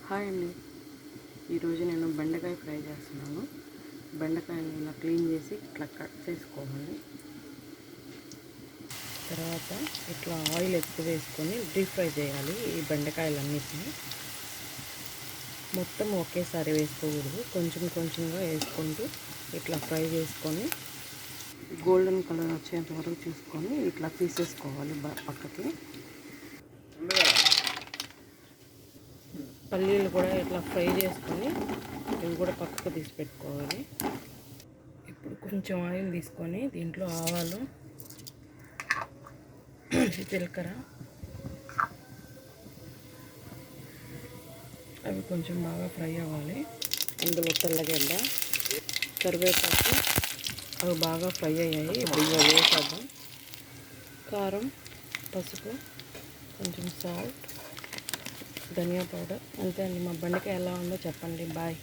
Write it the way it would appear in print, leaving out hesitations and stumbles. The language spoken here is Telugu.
హాయ్ అండి. ఈరోజు నేను బెండకాయ ఫ్రై చేస్తున్నాను. బెండకాయని ఇలా క్లీన్ చేసి ఇట్లా కట్ చేసుకోవాలి. తర్వాత ఇట్లా ఆయిల్ ఎక్కువ వేసుకొని డీప్ ఫ్రై చేయాలి. ఈ బెండకాయలన్నిటిని మొత్తం ఒకేసారి వేసుకోకూడదు, కొంచెం కొంచెంగా వేసుకుంటూ ఇట్లా ఫ్రై చేసుకొని గోల్డెన్ కలర్ వచ్చేంత వరకు చూసుకొని ఇట్లా తీసేసుకోవాలి పక్కకి. పల్లీలు కూడా ఇట్లా ఫ్రై చేసుకొని ఇవి కూడా పక్కకు తీసి పెట్టుకోవాలి. ఇప్పుడు కొంచెం ఆయిల్ తీసుకొని దీంట్లో ఆవాలు, జీలకర్ర అవి కొంచెం బాగా ఫ్రై అవ్వాలి. ఇందులో తెల్లగడ్డ, కరివేపాకు అవి బాగా ఫ్రై అయ్యాయి. ఇప్పుడు ఇవి వేసేద్దాం. కారం, పసుపు, కొంచెం సాల్ట్, ధనియా పౌడర్. అంతే అండి. మా బెండకాయ ఎలా ఉందో చెప్పండి. బాయ్.